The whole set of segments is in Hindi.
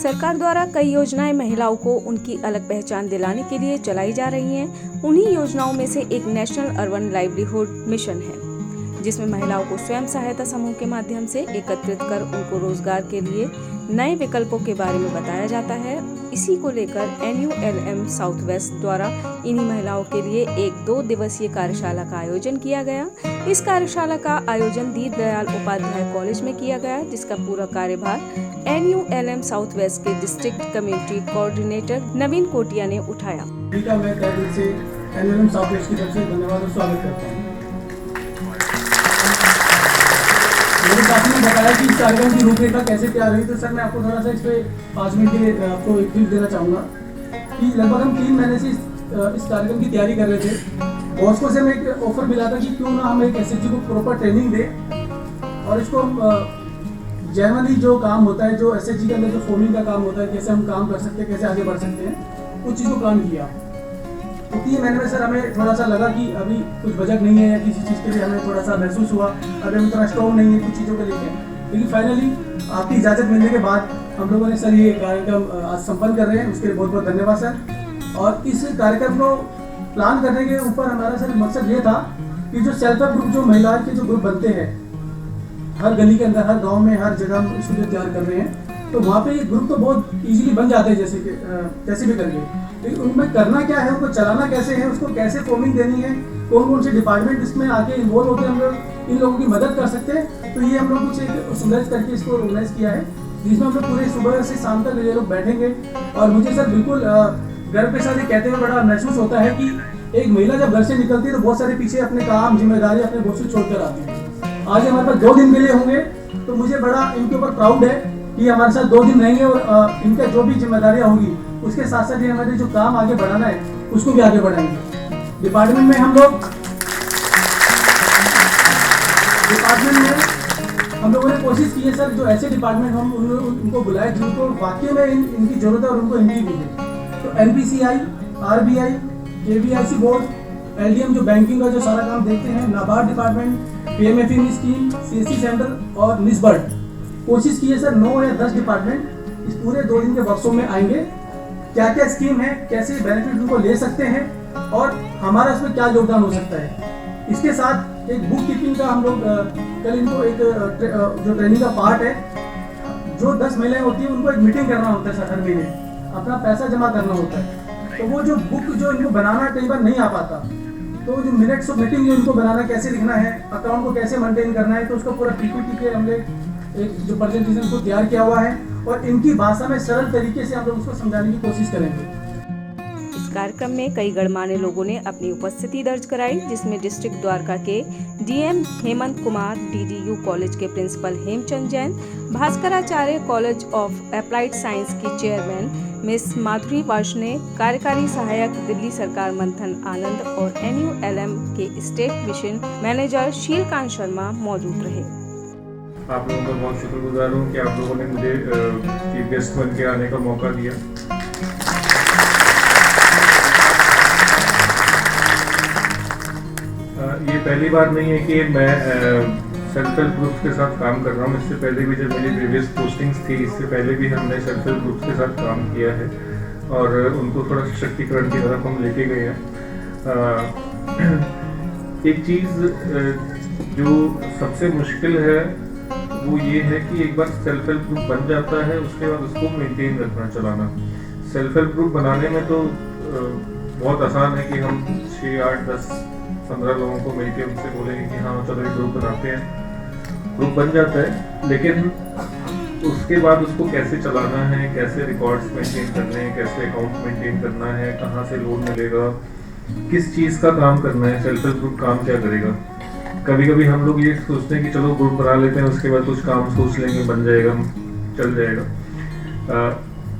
सरकार द्वारा कई योजनाएं महिलाओं को उनकी अलग पहचान दिलाने के लिए चलाई जा रही हैं। उन्हीं योजनाओं में से एक नेशनल अर्बन लाइवलीहुड मिशन है, जिसमें महिलाओं को स्वयं सहायता समूह के माध्यम से एकत्रित कर उनको रोजगार के लिए नए विकल्पों के बारे में बताया जाता है। इसी को लेकर NULM साउथ वेस्ट द्वारा इन्हीं महिलाओं के लिए एक 2 दिवसीय कार्यशाला का आयोजन किया गया। इस कार्यशाला का आयोजन दीनदयाल उपाध्याय कॉलेज में किया गया, जिसका पूरा कार्यभार NULM साउथ वेस्ट के डिस्ट्रिक्ट कम्युनिटी कोऑर्डिनेटर नवीन कोटिया ने उठाया। मैं तहे दिल से NULM साउथ वेस्ट की तरफ से धन्यवाद और स्वागत करता हूँ। मेरे साथी ने बताया कि इस कार्यक्रम की रूपरेखा कैसे तैयार हुई, तो सर मैं आपको थोड़ा सा इस पे 5 मिनट के आपको एक ब्रीफ देना चाहूँगा कि लगभग हम 3 महीने से इस कार्यक्रम की तैयारी कर रहे थे। बॉस्को से हमें एक ऑफर मिला था कि क्यों ना हम एक SHG को प्रॉपर ट्रेनिंग दें और इसको जनरली जो काम होता है, जो SHG के अंदर जो फॉर्मिंग का काम होता है, कैसे हम काम कर सकते हैं, कैसे आगे बढ़ सकते हैं, उस चीज़ को प्लान किया। तो 3 महीने में सर हमें थोड़ा सा लगा कि अभी कुछ बजट नहीं है या किसी चीज़ के लिए हमें थोड़ा सा महसूस हुआ अभी हम उतना स्ट्रॉन्ग नहीं है कुछ चीज़ों के लिए। लेकिन फाइनली आपकी इजाज़त मिलने के बाद हम लोगों ने सर ये कार्यक्रम आज संपन्न कर रहे हैं, उसके लिए बहुत बहुत धन्यवाद सर। और इस कार्यक्रम को प्लान करने के ऊपर हमारा सर मकसद ये था कि जो सेल्फ हेल्प ग्रुप, जो महिलाओं के जो ग्रुप बनते हैं हर गली के अंदर, हर गाँव में, हर जगह हम इसको तैयार कर रहे हैं, तो वहाँ पे ये ग्रुप तो बहुत इजीली बन जाते हैं जैसे भी करके। लेकिन उनमें करना क्या है, उनको चलाना कैसे है, उसको कैसे फॉर्मिंग देनी है, कौन कौन से डिपार्टमेंट इसमें आके इन्वॉल्व होकर हम लोग इन लोगों की मदद कर सकते हैं। तो ये हम लोग कुछ एक सुंदर करके इसको ऑर्गेनाइज किया है, जिसमें हम लोग पूरे सुबह से शाम तक ये लोग बैठेंगे। और मुझे सर बिल्कुल गर्व के साथ ये कहते हुए बड़ा महसूस होता है कि एक महिला जब घर से निकलती है तो बहुत सारे पीछे अपने काम, जिम्मेदारी अपने बहुत से छोड़कर आती है। आज हमारे पास 2 दिन के लिए होंगे, तो मुझे बड़ा इनके ऊपर प्राउड है कि हमारे साथ 2 दिन रहेंगे और इनका जो भी जिम्मेदारियां होगी उसके साथ साथ ये हमारे जो काम आगे बढ़ाना है उसको भी आगे बढ़ाएंगे। डिपार्टमेंट में हम लोगों ने कोशिश की है सर, जो ऐसे डिपार्टमेंट हम उनको बुलाए जिनको वाकई में इनकी जरूरत है और उनको इनकी भी है। तो NPCI, RBI, KVIC board, LDM जो बैंकिंग का जो सारा काम देखते हैं, NABARD department, PMFE scheme, CSC centre और निस्बर्ड, कोशिश की है सर 9 या 10 डिपार्टमेंट इस पूरे 2 दिन के वर्कशॉप में आएंगे। क्या क्या स्कीम है, कैसे बेनिफिट उनको ले सकते हैं और हमारा इसमें क्या योगदान हो सकता है। इसके साथ एक बुक कीपिंग का हम लोग कल इनको एक जो ट्रेनिंग का पार्ट है, जो 10 महिलाएं होती हैं उनको एक मीटिंग करना होता है सर, हर महीने अपना पैसा जमा करना होता है। तो वो जो बुक जो इनको बनाना कई बार नहीं आ पाता, तो जो मिनट्स ऑफ मीटिंग इनको बनाना कैसे लिखना है, अकाउंट को कैसे मेंटेन करना है, तो उसका पूरा PPT के हमने एक जो प्रेजेंटेशन को तैयार किया हुआ है और इनकी भाषा में सरल तरीके से हम लोग उसको समझाने की कोशिश करेंगे। इस कार्यक्रम में कई गणमान्य लोगों ने अपनी उपस्थिति दर्ज कराई, जिसमें डिस्ट्रिक्ट द्वारका के DM Hemant Kumar, DDU college के principal Hemchand Jain, Bhaskaracharya College of Applied Science की चेयरमैन मिस माधुरी वार्ष्णे, कार्यकारी सहायक दिल्ली सरकार मंथन आनंद और NULM के state mission manager Sheelkant Sharma मौजूद रहे। आप लोगों का बहुत शुक्रगुजार हूँ कि आप लोगों ने मुझे चीफ गेस्ट बन के आने का मौका दिया। ये पहली बार नहीं है कि मैं सेल्फ हेल्प ग्रुप्स के साथ काम कर रहा हूँ। इससे पहले भी जब मेरी प्रीवियस पोस्टिंग्स थी, इससे पहले भी हमने सेल्फ हेल्प ग्रुप्स के साथ काम किया है और उनको थोड़ा सशक्तिकरण की तरफ हम लेके गए हैं। एक चीज़ जो सबसे मुश्किल है वो ये है कि एक बार सेल्फ हेल्प ग्रुप बन जाता है, उसके बाद उसको मेंटेन रखना, चलाना। सेल्फ हेल्प ग्रुप बनाने में तो बहुत आसान है कि हम 6, 8, 10, 15 लोगों को मिलकर उनसे बोलेंगे कि हाँ चलो एक ग्रुप बनाते हैं, ग्रुप बन जाता है। लेकिन उसके बाद उसको कैसे चलाना है, कैसे रिकॉर्ड्स मेंटेन करने हैं, कैसे अकाउंट मेंटेन करना है, कहाँ से लोन मिलेगा, किस चीज़ का काम करना है, सेल्फ हेल्प ग्रुप काम क्या करेगा। कभी कभी हम लोग ये सोचते हैं कि चलो ग्रुप बना लेते हैं, उसके बाद कुछ काम सोच लेंगे, बन जाएगा, चल जाएगा।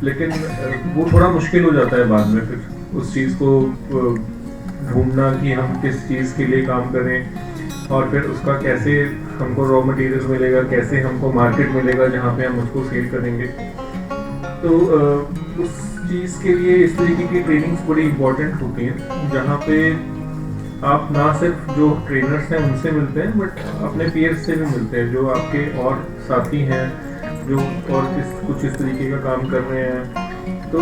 लेकिन वो थोड़ा मुश्किल हो जाता है बाद में फिर उस चीज़ को ढूंढना कि हम किस चीज़ के लिए काम करें और फिर उसका कैसे हमको रॉ मटेरियल मिलेगा, कैसे हमको मार्केट मिलेगा जहाँ पे हम उसको सेल करेंगे। तो उस चीज़ के लिए इस तरीके की ट्रेनिंग्स बड़ी इम्पोर्टेंट होती हैं, जहाँ पे आप ना सिर्फ जो ट्रेनर्स हैं उनसे मिलते हैं बट अपने पीयर्स से भी मिलते हैं, जो आपके और साथी हैं जो और कुछ इस तरीके का काम कर रहे हैं। तो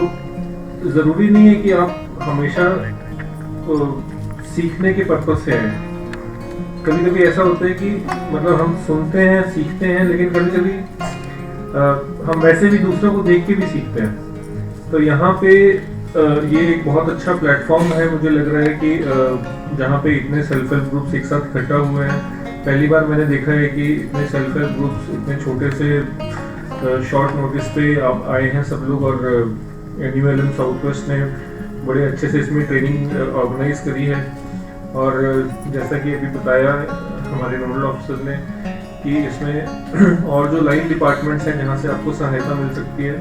ज़रूरी नहीं है कि आप हमेशा सीखने के पर्पज से आए। कभी कभी ऐसा होता है कि मतलब हम सुनते हैं, सीखते हैं, लेकिन कभी कभी हम वैसे भी दूसरों को देख के भी सीखते हैं। तो यहाँ पे ये एक बहुत अच्छा प्लेटफॉर्म है, मुझे लग रहा है कि जहाँ पे इतने सेल्फ हेल्प ग्रुप्स एक साथ इकट्ठा हुए हैं। पहली बार मैंने देखा है कि इतने सेल्फ हेल्प ग्रुप्स इतने छोटे से शॉर्ट नोटिस पे आप आए हैं सब लोग, और एनयूएलएम साउथ वेस्ट ने बड़े अच्छे से इसमें ट्रेनिंग ऑर्गेनाइज करी है। और जैसा कि अभी बताया हमारे नोडल ऑफिसर ने कि इसमें और जो लाइन डिपार्टमेंट्स हैं जहाँ से आपको सहायता मिल सकती है,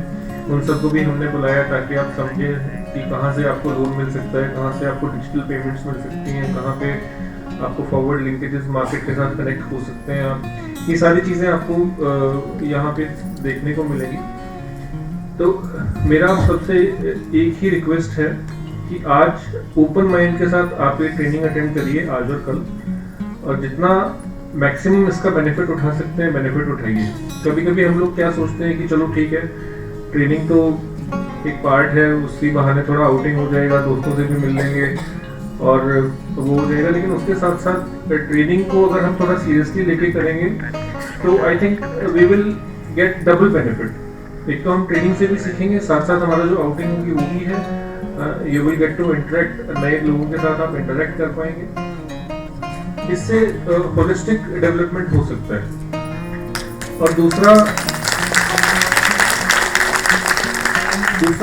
उन सबको भी हमने बुलाया ताकि आप समझें कि कहाँ से आपको लोन मिल सकता है, कहाँ से आपको डिजिटल पेमेंट्स मिल सकती हैं, कहाँ पे आपको फॉरवर्ड लिंकेजेस मार्केट के साथ कनेक्ट हो सकते हैं। आप ये सारी चीज़ें आपको यहाँ पे देखने को मिलेंगी। तो मेरा सबसे एक ही रिक्वेस्ट है कि आज ओपन माइंड के साथ आप ये ट्रेनिंग अटेंड करिए आज और कल, और जितना मैक्सिमम इसका बेनिफिट उठा सकते हैं बेनिफिट उठाइए। कभी कभी हम लोग क्या सोचते हैं कि चलो ठीक है, ट्रेनिंग तो एक पार्ट है, उसी बहाने थोड़ा आउटिंग हो जाएगा, दोस्तों से भी मिल लेंगे और वो हो जाएगा, लेकिन उसके साथ साथ ट्रेनिंग को अगर हम थोड़ा सीरियसली लेके करेंगे तो I think we will get double benefit. एक तो हम ट्रेनिंग से भी सीखेंगे, साथ साथ हमारा जो आउटिंग होगी वो भी है, you will get to interact, नए लोगों के साथ आप इंटरेक्ट कर पाएंगे, इससे होलिस्टिक डेवलपमेंट हो सकता है। और दूसरा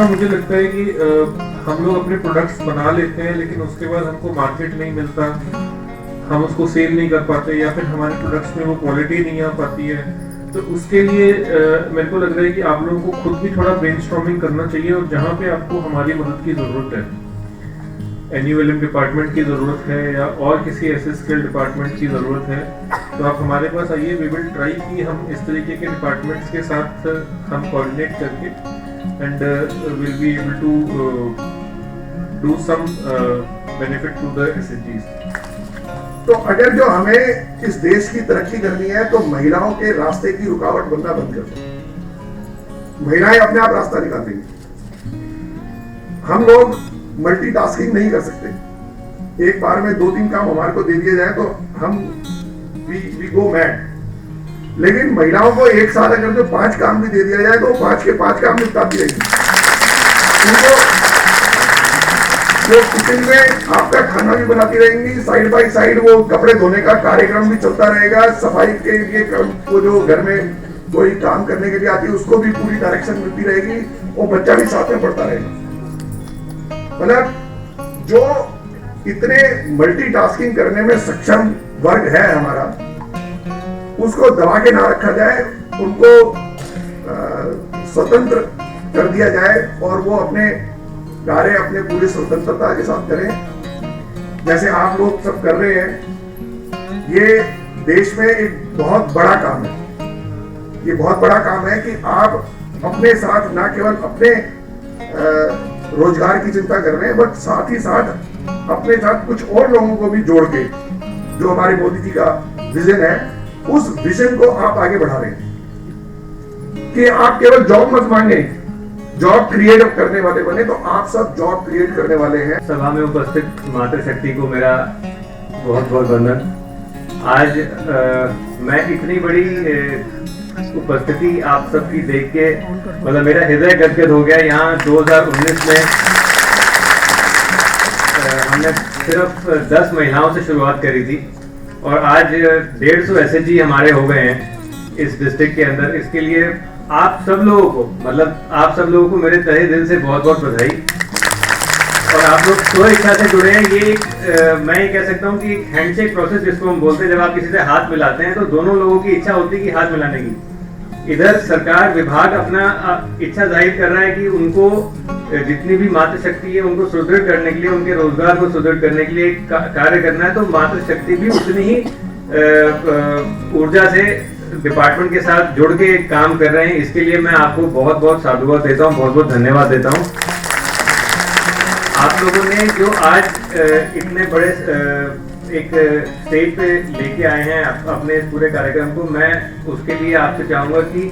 मुझे लगता है कि हम लोग अपने प्रोडक्ट्स बना लेते हैं लेकिन उसके बाद हमको मार्केट नहीं मिलता, हम उसको सेल नहीं कर पाते, या फिर हमारे प्रोडक्ट्स में वो क्वालिटी नहीं आ पाती है। तो उसके लिए मेरे को लग रहा है कि आप लोगों को खुद भी थोड़ा ब्रेनस्टॉर्मिंग करना चाहिए, और जहाँ पे आपको हमारी मदद की ज़रूरत है, एनयूएलएम डिपार्टमेंट की ज़रूरत है या और किसी ऐसे स्किल डिपार्टमेंट की ज़रूरत है, तो आप हमारे पास आइए। वी विल ट्राई कि हम इस तरीके के डिपार्टमेंट्स के साथ हम कोऑर्डिनेट करके and we'll be able to do some benefit to the SHGs. तो अगर जो हमें इस देश की तरक्की करनी है तो महिलाओं के रास्ते की रुकावट बनना बंद कर दो। महिलाएं अपने आप रास्ता निकाल देंगी। हम लोग मल्टीटास्किंग नहीं कर सकते। एक बार में 2-3 काम हमारे को दे दिए जाए तो हम वी गो मैड। लेकिन महिलाओं को एक साथ अगर जो 5 काम भी दे दिया जाए तो 5 के 5 काम निपटाती रहेगी। उनको वो किचन में आपका खाना भी बनाती रहेंगी, साइड बाय साइड वो कपड़े धोने का कार्यक्रम भी चलता रहेगा, सफाई के लिए वो जो घर में कोई काम करने के लिए आती है उसको भी पूरी डायरेक्शन मिलती रहेगी, वो बच्चा भी साथ में पढ़ता रहेगा। मतलब जो इतने मल्टीटास्किंग करने में सक्षम वर्ग है हमारा, उसको दबा के ना रखा जाए, उनको स्वतंत्र कर दिया जाए और वो अपने कार्य अपने पूरी स्वतंत्रता के साथ करें जैसे आप लोग सब कर रहे हैं। ये देश में एक बहुत बड़ा काम है, ये बहुत बड़ा काम है कि आप अपने साथ ना केवल अपने रोजगार की चिंता कर रहे हैं, बट साथ ही साथ अपने साथ कुछ और लोगों को भी जोड़ के, जो हमारे मोदी जी का विजन है, उस विजन को आप आगे बढ़ा रहे हैं कि आप केवल जॉब मत मांगे, जॉब क्रिएट करने वाले बने। तो आप सब जॉब क्रिएट करने वाले हैं। सभा में उपस्थित मातृशक्ति को मेरा बहुत बहुत वंदन। आज मैं इतनी बड़ी उपस्थिति आप सबकी देख के मतलब मेरा हृदय गदगद हो गया। यहाँ 2019 में हमने सिर्फ 10 महिलाओं से शुरुआत करी थी और आज 150 SHG हमारे हो गए हैं इस डिस्ट्रिक्ट के अंदर। इसके लिए आप सब लोगों को आप सब लोगों को मेरे तहे दिल से बहुत बहुत बधाई। और आप लोग स्व इच्छा से जुड़े हैं। ये मैं ये कह सकता हूँ कि एक हैंडशेक प्रोसेस जिसको हम बोलते हैं, जब आप किसी से हाथ मिलाते हैं तो दोनों लोगों की इच्छा होती है कि हाथ मिलाने की। इधर सरकार विभाग अपना इच्छा जाहिर कर रहा है कि उनको जितनी भी मातृशक्ति है उनको सुदृढ़ करने के लिए, उनके रोजगार को सुदृढ़ करने के लिए कार्य करना है, तो मातृशक्ति भी उतनी ही ऊर्जा से डिपार्टमेंट के साथ जुड़ के काम कर रहे हैं। इसके लिए मैं आपको बहुत बहुत साधुवाद देता हूँ, बहुत बहुत धन्यवाद देता हूँ। आप लोगों ने जो आज इतने बड़े एक स्टेज पे लेके आए हैं अपने इस पूरे कार्यक्रम को, मैं उसके लिए आपसे चाहूंगा कि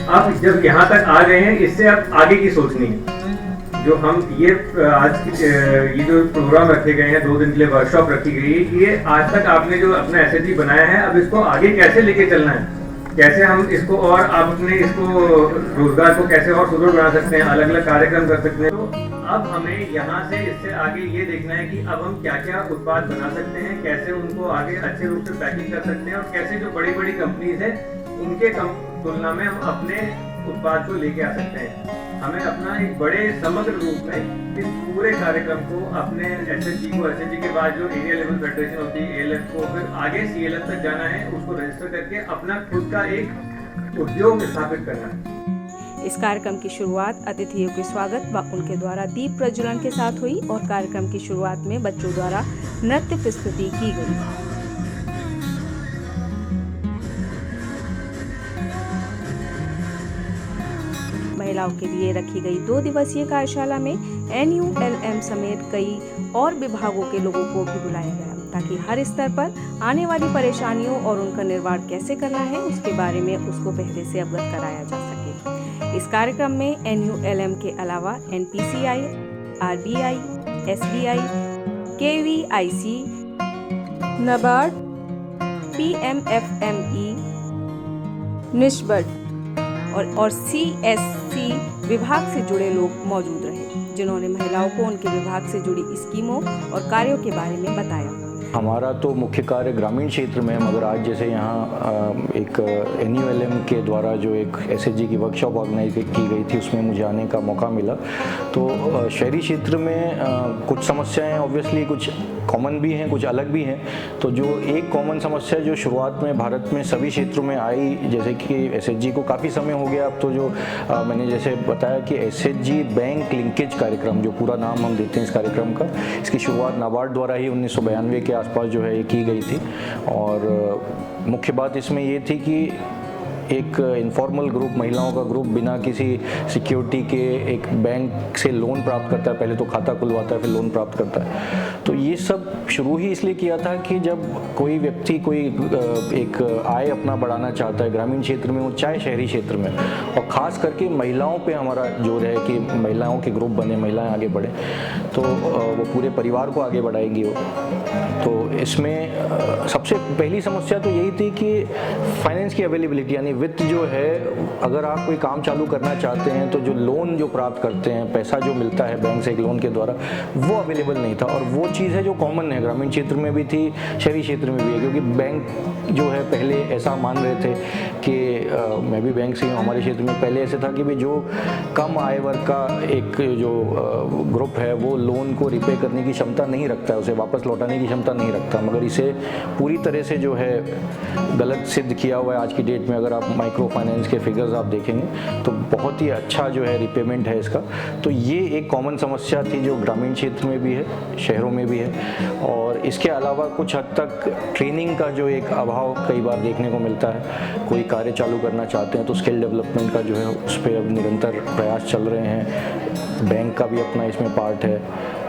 आप जब यहाँ तक आ गए हैं, इससे आप आगे की सोचनी है। जो हम ये आज ये जो प्रोग्राम रखे गए हैं, 2 दिन के लिए वर्कशॉप रखी गई है, ये आज तक आपने जो अपना एसएचजी बनाया है, अब इसको आगे कैसे लेके चलना है, कैसे हम इसको और आप अपने इसको रोजगार को कैसे और सुदृढ़ बना सकते हैं, अलग अलग कार्यक्रम कर सकते हैं। तो अब हमें यहाँ से इससे आगे ये देखना है कि अब हम क्या क्या उत्पाद बना सकते हैं, कैसे उनको आगे अच्छे रूप से पैकिंग कर सकते हैं, और कैसे जो बड़ी बड़ी कंपनीज है उनके तुलना में हम अपने उत्पाद को लेके आ सकते हैं। हमें अपना एक बड़े समग्र रूप में इस पूरे कार्यक्रम को अपने एसएचजी के बाद जो एरिया लेवल फेडरेशन होती है एएलएफ को, फिर आगे सीएलएफ तक जाना है, उसको रजिस्टर करके अपना खुद का एक उद्योग स्थापित करना है। इस कार्यक्रम की शुरुआत अतिथियों के स्वागत व उनके द्वारा दीप प्रज्वलन के साथ हुई और कार्यक्रम की शुरुआत में बच्चों द्वारा नृत्य प्रस्तुति की गई। महिलाओं के लिए रखी गई 2 दिवसीय कार्यशाला में NULM समेत कई और विभागों के लोगों को भी बुलाया गया, ताकि हर स्तर पर आने वाली परेशानियों और उनका निर्वहन कैसे करना है उसके बारे में उसको पहले से अवगत कराया जा सके। इस कार्यक्रम में NULM के अलावा NPCI, RBI, SBI, KVIC, NABARD, PMFME, NISBARD और CSC विभाग से जुड़े लोग मौजूद रहे, जिन्होंने महिलाओं को उनके विभाग से जुड़ी स्कीमों और कार्यों के बारे में बताया। हमारा तो मुख्य कार्य ग्रामीण क्षेत्र में है, मगर आज जैसे यहाँ एक NULM के द्वारा जो एक SHG की वर्कशॉप ऑर्गेनाइज की गई थी, उसमें मुझे आने का मौका मिला। तो शहरी क्षेत्र में कुछ समस्याएं ऑब्वियसली कुछ कॉमन भी हैं, कुछ अलग भी हैं। तो जो एक कॉमन समस्या जो शुरुआत में भारत में सभी क्षेत्रों में आई, जैसे कि SHG को काफ़ी समय हो गया अब, तो जो मैंने जैसे बताया कि SHG बैंक लिंकेज कार्यक्रम, जो पूरा नाम हम देते हैं इस कार्यक्रम का, इसकी शुरुआत नाबार्ड द्वारा ही 1992 के आसपास जो है ये की गई थी। और मुख्य बात इसमें ये थी कि एक इनफॉर्मल ग्रुप, महिलाओं का ग्रुप बिना किसी सिक्योरिटी के एक बैंक से लोन प्राप्त करता है। पहले तो खाता खुलवाता है, फिर लोन प्राप्त करता है। तो ये सब शुरू ही इसलिए किया था कि जब कोई व्यक्ति कोई एक आय अपना बढ़ाना चाहता है ग्रामीण क्षेत्र में हो चाहे शहरी क्षेत्र में, और ख़ास करके महिलाओं पे हमारा जोर है कि महिलाओं के ग्रुप बने, महिलाएं आगे बढ़े, तो वो पूरे परिवार को आगे बढ़ाएंगी वो। तो इसमें सबसे पहली समस्या तो यही थी कि फाइनेंस की अवेलेबिलिटी, यानी वित्त जो है, अगर आप कोई काम चालू करना चाहते हैं तो जो लोन जो प्राप्त करते हैं, पैसा जो मिलता है बैंक से एक लोन के द्वारा, वो अवेलेबल नहीं था। और वो चीज़ है जो कॉमन है, ग्रामीण क्षेत्र में भी थी, शहरी क्षेत्र में भी है, क्योंकि बैंक जो है पहले ऐसा मान रहे थे कि मैं भी बैंक से हूँ, हमारे क्षेत्र में पहले ऐसे था कि भाई जो कम आय वर्ग का एक जो ग्रुप है वो लोन को रिपे करने की क्षमता नहीं रखता है, उसे वापस लौटाने की क्षमता नहीं रखता। मगर इसे पूरी तरह से जो है गलत सिद्ध किया हुआ है आज की डेट में। अगर आप माइक्रो फाइनेंस के फिगर्स आप देखेंगे तो बहुत ही अच्छा जो है रिपेमेंट है इसका। तो ये एक कॉमन समस्या थी जो ग्रामीण क्षेत्र में भी है, शहरों में भी है। और इसके अलावा कुछ हद तक ट्रेनिंग का जो एक अभाव कई बार देखने को मिलता है। कोई कार्य चालू करना चाहते हैं तो स्किल डेवलपमेंट का जो है उस पर अब निरंतर प्रयास चल रहे हैं। बैंक का भी अपना इसमें पार्ट है।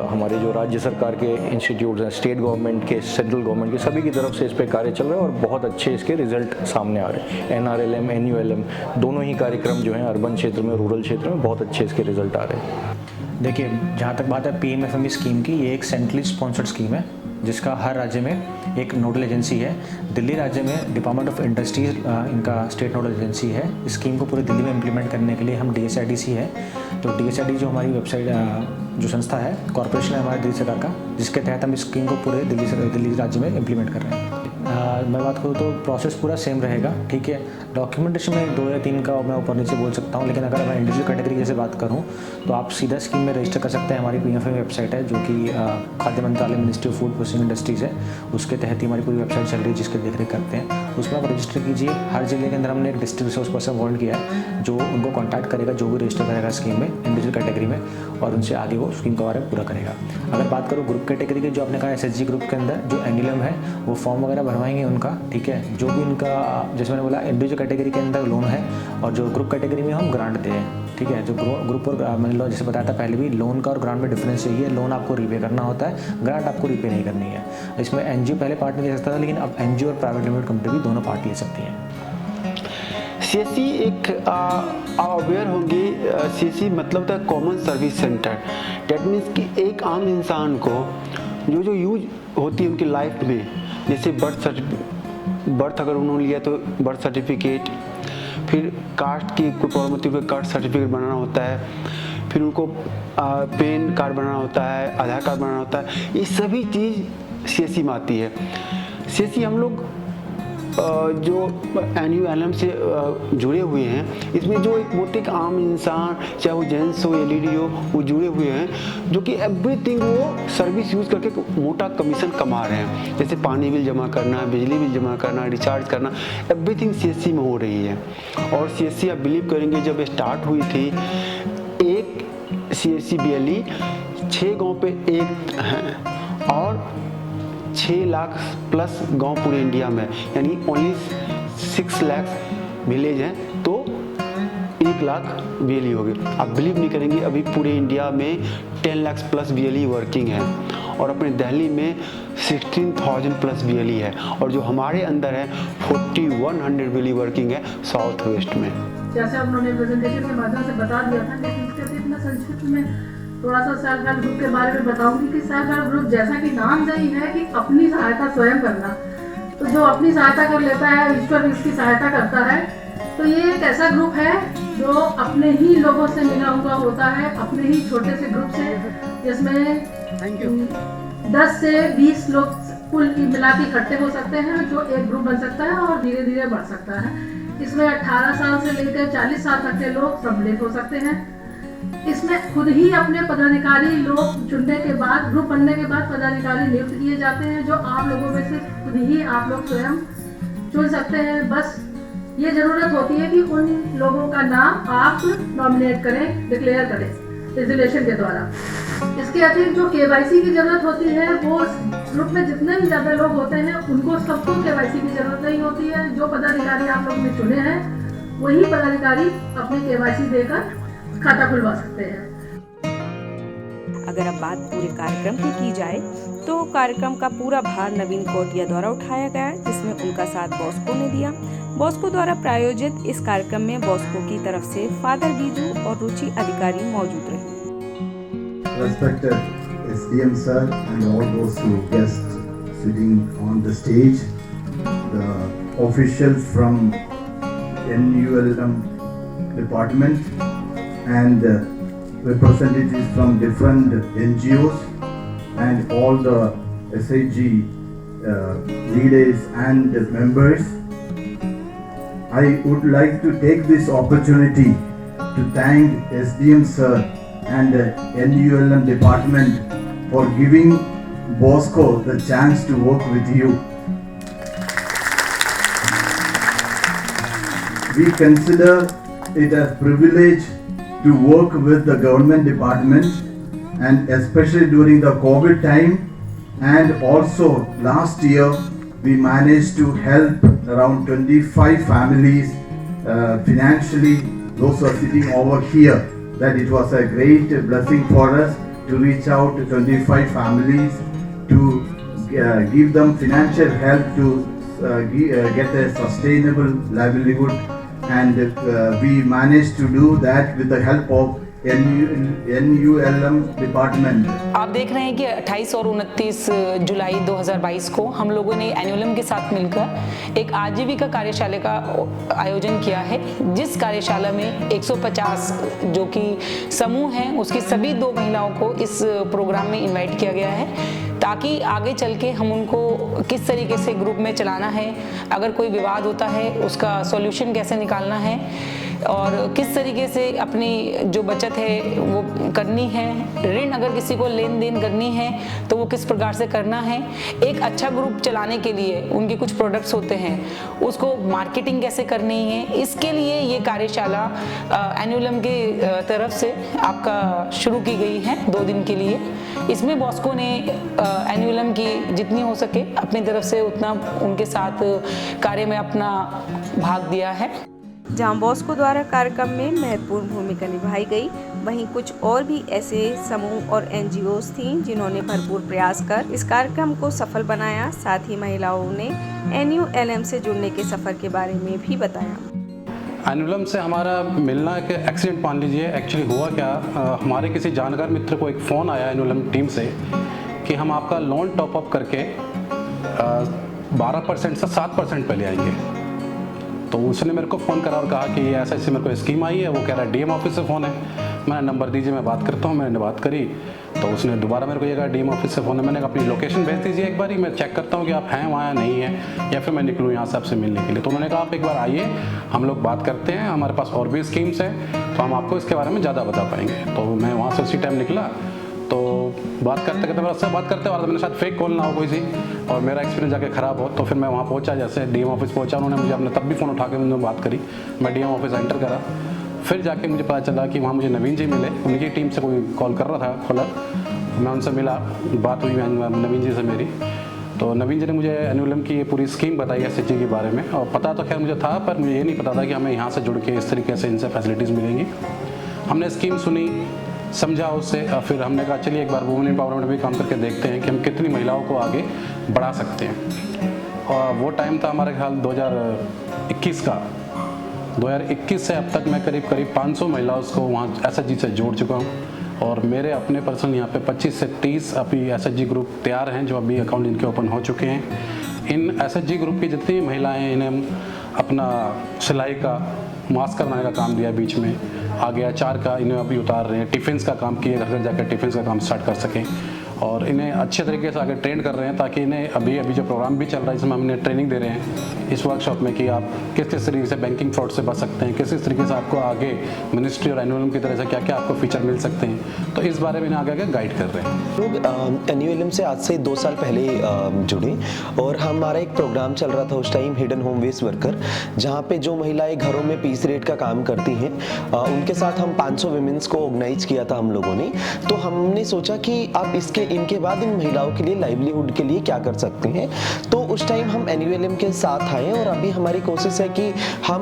हमारे जो राज्य सरकार के इंस्टीट्यूट्स हैं, स्टेट गवर्नमेंट के, सेंट्रल गवर्नमेंट के, सभी की तरफ से इस पे कार्य चल रहा है और बहुत अच्छे इसके रिजल्ट सामने आ रहे हैं। NRLM, NULM दोनों ही कार्यक्रम जो हैं अर्बन क्षेत्र में, रूरल क्षेत्र में बहुत अच्छे इसके रिजल्ट आ रहे हैं। देखिए, जहाँ तक बात है PMFME स्कीम की, ये एक सेंट्रली स्पॉन्सर्ड स्कीम है जिसका हर राज्य में एक नोडल एजेंसी है। दिल्ली राज्य में डिपार्टमेंट ऑफ इंडस्ट्रीज इनका स्टेट नोडल एजेंसी है। इस स्कीम को पूरे दिल्ली में इम्प्लीमेंट करने के लिए हम DSIDC है। तो DSID जो हमारी वेबसाइट जो संस्था है, कॉर्पोरेशन है हमारे दिल्ली सरकार का, जिसके तहत हम इस स्कीम को पूरे दिल्ली राज्य में इम्प्लीमेंट कर रहे हैं। मैं बात करूँ तो प्रोसेस पूरा सेम रहेगा, ठीक है। डॉक्यूमेंटेशन में 2 या 3 का मैं ऊपर नीचे बोल सकता हूँ, लेकिन अगर मैं इंडिविजुअल कैटेगरी जैसे बात करूँ तो आप सीधा स्कीम में रजिस्टर कर सकते हैं। हमारी PMFME वेबसाइट है जो कि खाद्य मंत्रालय, ministry of food processing industries है, उसके तहत ही हमारी पूरी वेबसाइट चल रही है जिसके देखरेख करते हैं। तो उसमें आप रजिस्टर कीजिए। हर जिले के अंदर हमने एक डिस्ट्रिक्ट रिसोर्स पर्सन अपॉइंट किया है जो उनको कॉन्टैक्ट करेगा, जो भी रजिस्टर करेगा स्कीम में इंडिविजुअल कैटेगरी में, और उनसे आगे वो स्कीम का बारे में पूरा करेगा। अगर बात करूँ ग्रुप कैटेगरी की, जो आपने कहा SHG ग्रुप के अंदर जो एनुअलम है वो फॉर्म वगैरह भरवाएंगे उनका, ठीक है। जो भी उनका, जैसे मैंने बोला, इंडिविजुअल कैटेगरी के अंदर लोन है और जो ग्रुप कैटेगरी में हम ग्रांट दें, ठीक है। जो ग्रुप और मैंने लो जैसे बताया था पहले भी, लोन का और ग्रांट में डिफरेंस यही है, लोन आपको रीपे करना होता है, ग्रांट आपको रीपे नहीं करनी है। इसमें NGO पहले पार्ट नहीं ले सकता था, लेकिन अब NGO और प्राइवेट लिमिटेड कंपनी भी दोनों पार्ट ले सकती हैं। CSC एक अवेयर होंगे, CSC मतलब होता है common service centre. That means कि एक आम इंसान को जो यूज होती है उनकी लाइफ में, जैसे बर्थ अगर उन्होंने लिया तो बर्थ सर्टिफिकेट, फिर कास्ट की कोई प्रॉब्लम होती है कास्ट सर्टिफिकेट बनाना होता है, फिर उनको पैन कार्ड बनाना होता है, आधार कार्ड बनाना होता है, ये सभी चीज़ CSC में आती है। CSC हम लोग जो NULM से जुड़े हुए हैं, इसमें जो एक मोटे आम इंसान, चाहे वो जेंट्स हो LED हो, वो जुड़े हुए हैं, जो कि एवरीथिंग वो सर्विस यूज़ करके मोटा कमीशन कमा रहे हैं। जैसे पानी बिल जमा करना, बिजली बिल जमा करना, रिचार्ज करना, एवरीथिंग CSC में हो रही है। और CSC आप बिलीव करेंगे जब स्टार्ट हुई थी, एक CSC BLE 6 गाँव पे एक है और 6 लाख प्लस गांव पूरे इंडिया में, यानी ओनली 6 लाख विलेज हैं तो 1 लाख BLE हो गए। आप बिलीव नहीं करेंगे, अभी पूरे इंडिया में 10 लाख प्लस BLE वर्किंग है और अपने दिल्ली में 16,000 प्लस BLE है, और जो हमारे अंदर है 4100 BLE वर्किंग है साउथ वेस्ट में। जैसे उन्होंने प्रेजेंटेशन के माध्यम से बता दिया था, लेकिन इसके अतिरिक्त मैं संक्षिप्त में थोड़ा सा सेल्फ हेल्प ग्रुप के बारे में बताऊंगी कि सेल्फ हेल्प ग्रुप जैसा कि नाम से ही है कि अपनी सहायता स्वयं करना, तो जो अपनी सहायता कर लेता है ईश्वर इसकी सहायता करता है। तो ये एक ऐसा ग्रुप है जो अपने ही लोगों से मिला हुआ होता है, अपने ही छोटे से ग्रुप से, जिसमें 10 से 20 लोग कुल मिला के इकट्ठे हो सकते हैं, जो एक ग्रुप बन सकता है और धीरे धीरे बढ़ सकता है। इसमें 18 साल से लेकर 40 साल तक के लोग सम्मिलित हो सकते हैं। इसमें खुद ही अपने पदाधिकारी लोग चुनने के बाद, ग्रुप बनने के बाद पदाधिकारी नियुक्त किए जाते हैं, जो आप लोगों में से खुद ही आप लोग स्वयं चुन सकते हैं। बस ये जरूरत होती है कि उन लोगों का नाम आप नॉमिनेट करें, डिक्लेयर करें रेजोल्यूशन के द्वारा। इसके अतिरिक्त जो KYC की जरूरत होती है, वो ग्रुप में जितने भी ज़्यादा लोग होते हैं उनको सबको KYC की जरूरत नहीं होती है। जो पदाधिकारी आप लोग ने चुने हैं वही पदाधिकारी अपने KYC देकर खाता खुलवा सकते हैं। अगर अब बात पूरे कार्यक्रम की की जाए तो कार्यक्रम का पूरा भार नवीन कोटिया द्वारा उठाया गया, जिसमें उनका साथ बॉस्को ने दिया। बॉस्को द्वारा प्रायोजित इस कार्यक्रम में बॉस्को की तरफ से फादर बीजू और रुचि अधिकारी मौजूद रहे। Respected SDM sir and all those who guests sitting on the stage, the officials from NULM department and representatives from different NGOs and all the SHG leaders and members. I would like to take this opportunity to thank SDM sir and NULM department for giving Bosco the chance to work with you. We consider it a privilege to work with the government department, and especially during the COVID time, and also last year we managed to help around 25 families financially. Those who are sitting over here, that it was a great blessing for us to reach out to 25 families to give them financial help to get a sustainable livelihood. And we managed to do that with the help of NULM department. आप देख रहे हैं कि 28 और 29 जुलाई 2022 को हम लोगों ने NULM के साथ मिलकर एक आजीविका कार्यशाला का आयोजन किया है, जिस कार्यशाला में 150 जो कि समूह हैं उसकी सभी 2 महिलाओं को इस प्रोग्राम में इनवाइट किया गया है, ताकि आगे चल के हम उनको किस तरीके से ग्रुप में चलाना है, अगर कोई विवाद होता है उसका सॉल्यूशन कैसे निकालना है और किस तरीके से अपनी जो बचत है वो करनी है, ऋण अगर किसी को लेन देन करनी है तो वो किस प्रकार से करना है। एक अच्छा ग्रुप चलाने के लिए उनके कुछ प्रोडक्ट्स होते हैं, उसको मार्केटिंग कैसे करनी है, इसके लिए ये कार्यशाला एनुअलम के तरफ से आपका शुरू की गई है 2 दिन के लिए। इसमें बॉस्को ने एनुअलम की जितनी हो सके अपनी तरफ से उतना उनके साथ कार्य में अपना भाग दिया है। जहां बॉस्को द्वारा कार्यक्रम में महत्वपूर्ण भूमिका निभाई गई, वहीं कुछ और भी ऐसे समूह और NGOs थीं जिन्होंने भरपूर प्रयास कर इस कार्यक्रम को सफल बनाया। साथ ही महिलाओं ने NULM से जुड़ने के सफर के बारे में भी बताया। एनुअलम से हमारा मिलना एक एक्सीडेंट मान लीजिए। एक्चुअली हुआ क्या, हमारे किसी जानकार मित्र को एक फ़ोन आया एनुअलम टीम से कि हम आपका लोन टॉपअप करके 12% से 7% पे ले आएंगे। तो उसने मेरे को फ़ोन करा और कहा कि ये ऐसा ऐसे मेरे को स्कीम आई है। वो कह रहा है DM ऑफिस से फ़ोन है। मैंने नंबर दीजिए, मैं बात करता हूँ। मैंने बात करी तो उसने दोबारा मेरे को ये कहा DM ऑफिस से फ़ोन है। मैंने अपनी लोकेशन भेज दीजिए एक बार ही, मैं चेक करता हूँ कि आप हैं वहाँ या नहीं है, या फिर मैं निकलूँ यहाँ से आपसे मिलने के लिए। तो उन्होंने कहा आप एक बार आइए, हम लोग बात करते हैं, हमारे पास और भी स्कीम्स हैं तो हम आपको इसके बारे में ज़्यादा बता पाएंगे। तो मैं वहाँ से उसी टाइम निकला। तो बात करते करते मेरा सब बात करते हुआ मैंने शायद फेक कॉल ना हो कोई सी, और मेरा एक्सपीरियंस जाके ख़राब हो। तो फिर मैं वहाँ पहुँचा, जैसे DM ऑफिस पहुँचा, उन्होंने मुझे अपने तब भी फ़ोन उठा के मुझे बात करी। मैं DM ऑफिस एंटर करा, फिर जाके मुझे पता चला कि वहाँ मुझे नवीन जी मिले। उनकी टीम से कोई कॉल कर रहा था कॉलर, मैं उनसे मिला, बात हुई नवीन जी से मेरी। तो नवीन जी ने मुझे एनुअलम की ये पूरी स्कीम बताई SHG के बारे में, और पता तो खैर मुझे था, पर मुझे ये नहीं पता था कि हमें यहाँ से जुड़ के इस तरीके से इनसे फैसिलिटीज़ मिलेंगी। हमने स्कीम सुनी, समझा उससे, फिर हमने कहा चलिए एक बार वुमेन एम्पावरमेंट में भी काम करके देखते हैं कि हम कितनी महिलाओं को आगे बढ़ा सकते हैं। और वो टाइम था हमारे ख्याल 2021 का। 2021 से अब तक मैं करीब 500 महिलाओं को वहाँ SHG से जोड़ चुका हूँ, और मेरे अपने पर्सन यहाँ पे 25 से 30 अभी SHG ग्रुप तैयार हैं जो अभी अकाउंट इनके ओपन हो चुके हैं। इन SHG ग्रुप की जितनी महिलाएं हैं, इन्हें अपना सिलाई का, मास्क बनाने का काम दिया, बीच में आ गया अचार का इन्हें अभी उतार रहे हैं, टिफ़िन्स का काम किए, घर घर जाकर टिफ़िन्स का काम स्टार्ट कर सकें, और इन्हें अच्छे तरीके से आगे ट्रेन कर रहे हैं ताकि इन्हें अभी जो प्रोग्राम भी चल रहा है इसमें हम इन्हें ट्रेनिंग दे रहे हैं इस वर्कशॉप में कि आप किस किस तरीके से बैंकिंग फ्रॉड से बच सकते हैं, किस किस तरीके से आपको आगे मिनिस्ट्री और एनुअलम की तरह से क्या क्या आपको फीचर मिल सकते हैं। तो इस बारे में इन्हें आगे गाइड कर रहे हैं। लोग एनुअलम से आज से 2 साल पहले जुड़े, और हमारा एक प्रोग्राम चल रहा था उस time, hidden home waste worker, जहाँ पे जो महिलाएं घरों में पीस रेट का काम करती हैं, उनके साथ हम 500 विमेंस को ऑर्गेनाइज किया था हम लोगों ने। तो हमने सोचा कि अब इनके बाद इन महिलाओं के लिए लाइवलीहुड के लिए क्या कर सकते हैं। तो उस टाइम हम एनुअलम के साथ आए, और अभी हमारी कोशिश है कि हम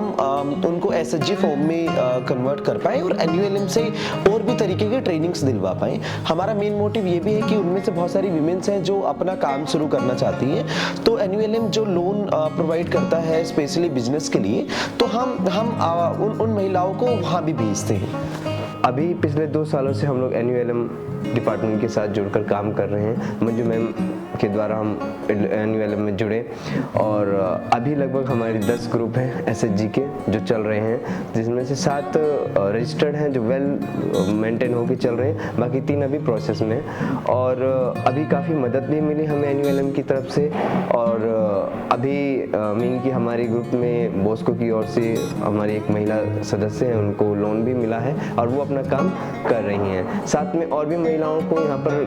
उनको SHG फॉर्म में कन्वर्ट कर पाए और एनुअलम से और भी तरीके की ट्रेनिंग्स दिलवा पाए। हमारा मेन मोटिव ये भी है कि उनमें से बहुत सारी विमेंस हैं जो अपना काम शुरू करना चाहती हैं, तो एनुअलम जो लोन प्रोवाइड करता है स्पेशली बिजनेस के लिए, तो हम उन महिलाओं को वहाँ भी भेजते हैं। अभी पिछले 2 सालों से हम लोग एनुअलम डिपार्टमेंट के साथ जुड़कर काम कर रहे हैं। मंजू मैम के द्वारा हम एनुअलम में जुड़े, और अभी लगभग हमारे 10 ग्रुप हैं SHG के जो चल रहे हैं, जिसमें से 7 रजिस्टर्ड हैं जो वेल मेंटेन होकर चल रहे हैं, बाकी 3 अभी प्रोसेस में। और अभी काफ़ी मदद भी मिली हमें एनुअलम की तरफ से, और अभी मीन की हमारे ग्रुप में बॉस्को की ओर से हमारी एक महिला सदस्य हैं, उनको लोन भी मिला है और वो अपना काम कर रही हैं। साथ में और भी महिलाओं को यहाँ पर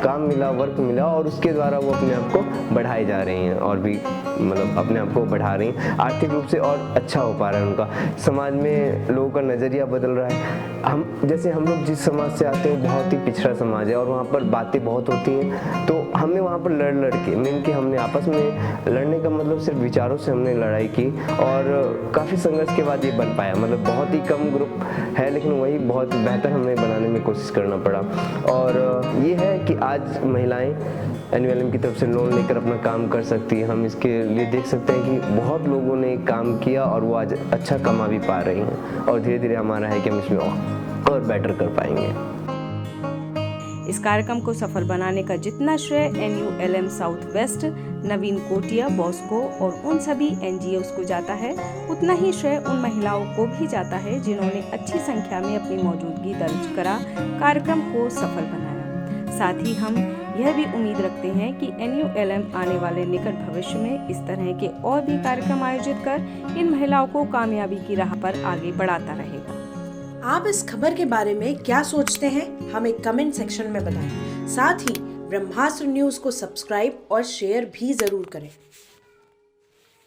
काम मिला, वर्क मिला, और उसके द्वारा वो अपने आप को बढ़ाई जा रही हैं, और भी मतलब अपने आप को बढ़ा रही हैं, आर्थिक रूप से और अच्छा हो पा रहा है उनका। समाज में लोगों का नज़रिया बदल रहा है। हम लोग जिस समाज से आते हैं बहुत ही पिछड़ा समाज है, और वहाँ पर बातें बहुत होती हैं, तो हमने वहाँ पर लड़ के मीन कि हमने आपस में लड़ने का मतलब सिर्फ विचारों से हमने लड़ाई की, और काफ़ी संघर्ष के बाद ये बन पाया। मतलब बहुत ही कम ग्रुप है, लेकिन वही बहुत बेहतर हमें बनाने में कोशिश करना पड़ा। और ये है कि आज महिलाएं एनुअलम की तरफ से लोन लेकर अपना काम कर सकती है। हम इसके लिए देख सकते हैं कि बहुत लोगों ने काम किया और वो आज अच्छा कमा भी पा रही हैं, और धीरे धीरे हमारा है कि हम इसमें और बेटर कर पाएंगे। इस कार्यक्रम को सफल बनाने का जितना श्रेय NULM साउथ वेस्ट, नवीन कोटिया, बॉस्को और उन सभी NGOs को जाता है, उतना ही श्रेय उन महिलाओं को भी जाता है जिन्होंने अच्छी संख्या में अपनी मौजूदगी दर्ज करा कार्यक्रम को सफल बनाया। साथ ही हम यह भी उम्मीद रखते हैं कि NULM आने वाले निकट भविष्य में इस तरह के और भी कार्यक्रम आयोजित कर इन महिलाओं को कामयाबी की राह पर आगे बढ़ाता रहेगा। आप इस खबर के बारे में क्या सोचते हैं, हमें कमेंट सेक्शन में बताएं। साथ ही ब्रह्मास्त्र न्यूज को सब्सक्राइब और शेयर भी जरूर करें।